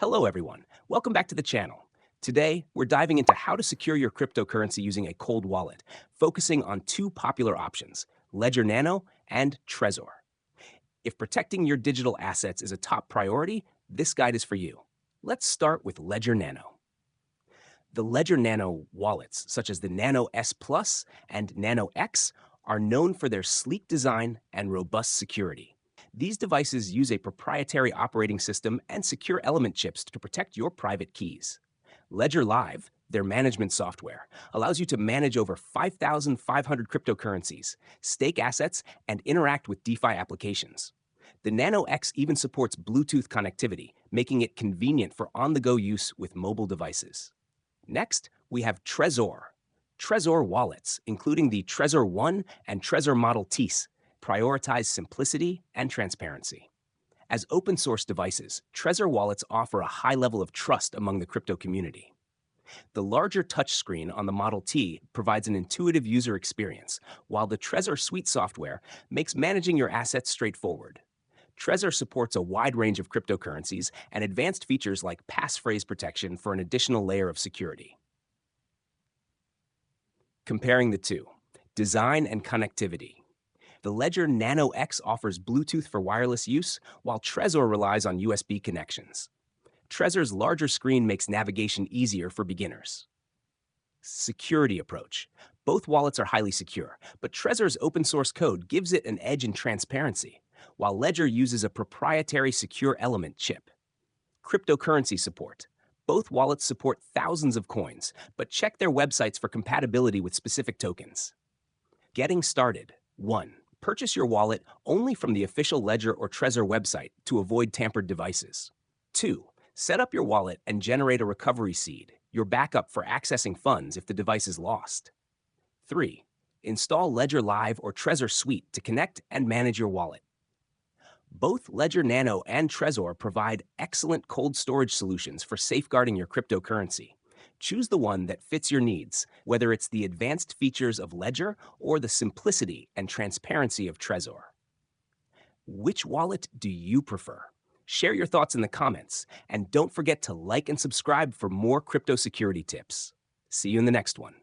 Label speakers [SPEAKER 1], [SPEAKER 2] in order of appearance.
[SPEAKER 1] Hello, everyone. Welcome back to the channel. Today, we're diving into how to secure your cryptocurrency using a cold wallet, focusing on two popular options, Ledger Nano and Trezor. If protecting your digital assets is a top priority, this guide is for you. Let's start with Ledger Nano. The Ledger Nano wallets, such as the Nano S Plus and Nano X, are known for their sleek design and robust security. These devices use a proprietary operating system and secure element chips to protect your private keys. Ledger Live, their management software, allows you to manage over 5,500 cryptocurrencies, stake assets, and interact with DeFi applications. The Nano X even supports Bluetooth connectivity, making it convenient for on-the-go use with mobile devices. Next, we have Trezor. Trezor wallets, including the Trezor One and Trezor Model Ts, prioritize simplicity and transparency. As open source devices, Trezor wallets offer a high level of trust among the crypto community. The larger touchscreen on the Model T provides an intuitive user experience, while the Trezor Suite software makes managing your assets straightforward. Trezor supports a wide range of cryptocurrencies and advanced features like passphrase protection for an additional layer of security. Comparing the two, design and connectivity. The Ledger Nano X offers Bluetooth for wireless use, while Trezor relies on USB connections. Trezor's larger screen makes navigation easier for beginners. Security approach. Both wallets are highly secure, but Trezor's open source code gives it an edge in transparency, while Ledger uses a proprietary secure element chip. Cryptocurrency support. Both wallets support thousands of coins, but check their websites for compatibility with specific tokens. Getting started. 1. Purchase your wallet only from the official Ledger or Trezor website to avoid tampered devices. 2. Set up your wallet and generate a recovery seed, your backup for accessing funds if the device is lost. 3. Install Ledger Live or Trezor Suite to connect and manage your wallet. Both Ledger Nano and Trezor provide excellent cold storage solutions for safeguarding your cryptocurrency. Choose the one that fits your needs, whether it's the advanced features of Ledger or the simplicity and transparency of Trezor. Which wallet do you prefer? Share your thoughts in the comments, and don't forget to like and subscribe for more crypto security tips. See you in the next one.